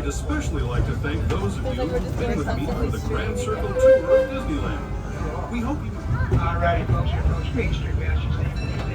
I'd especially like to thank those of you who've been with me for the Grand Circle Tour of Disneyland. We hope you... All righty, folks, we approach Main Street. We ask you to stay